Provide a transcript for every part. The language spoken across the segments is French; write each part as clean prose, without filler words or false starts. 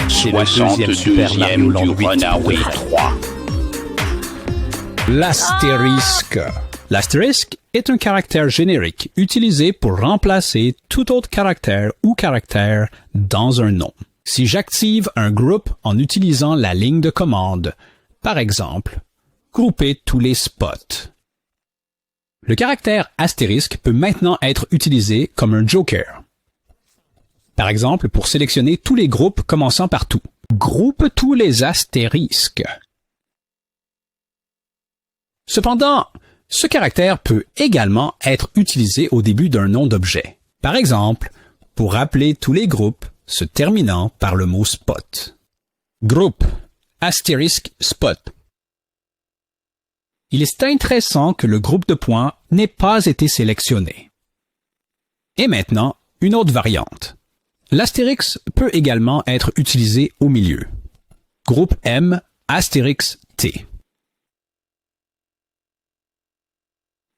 C'est le deuxième Super Mario Land 8 Runaway 3. L'astérisque. L'astérisque est un caractère générique utilisé pour remplacer tout autre caractère ou caractère dans un nom. Si j'active un groupe en utilisant la ligne de commande, par exemple, grouper tous les spots. Le caractère astérisque peut maintenant être utilisé comme un joker. Par exemple, pour sélectionner tous les groupes commençant par tout. Groupe tous les astérisques. Cependant, ce caractère peut également être utilisé au début d'un nom d'objet. Par exemple, pour appeler tous les groupes se terminant par le mot spot. Groupe, astérisque, spot. Il est intéressant que le groupe de points n'ait pas été sélectionné. Et maintenant, une autre variante. L'astérix peut également être utilisé au milieu. Groupe M, astérix T.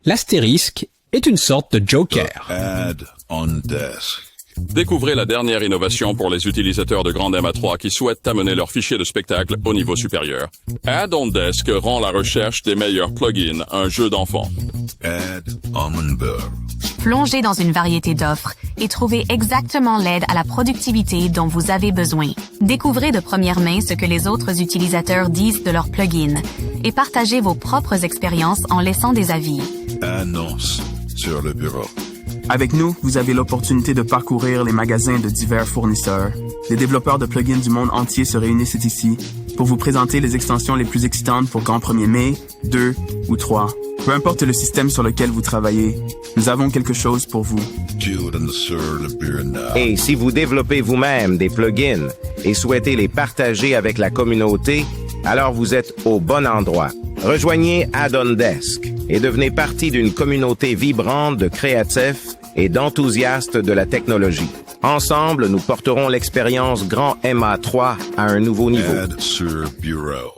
L'astérisque est une sorte de joker. Add on desk. Découvrez la dernière innovation pour les utilisateurs de Grand MA3 qui souhaitent amener leur fichier de spectacle au niveau supérieur. Add on Desk rend la recherche des meilleurs plugins un jeu d'enfant. Add almond beurre. Plongez dans une variété d'offres et trouvez exactement l'aide à la productivité dont vous avez besoin. Découvrez de première main ce que les autres utilisateurs disent de leurs plugins et partagez vos propres expériences en laissant des avis. Annonce sur le bureau. Avec nous, vous avez l'opportunité de parcourir les magasins de divers fournisseurs. Les développeurs de plugins du monde entier se réunissent ici pour vous présenter les extensions les plus excitantes pour Grand 1er mai, 2 ou 3. Peu importe le système sur lequel vous travaillez, nous avons quelque chose pour vous. Et si vous développez vous-même des plugins et souhaitez les partager avec la communauté, alors vous êtes au bon endroit. Rejoignez Add-on Desk et devenez partie d'une communauté vibrante de créatifs et d'enthousiastes de la technologie. Ensemble, nous porterons l'expérience Grand MA3 à un nouveau niveau. Add sur bureau.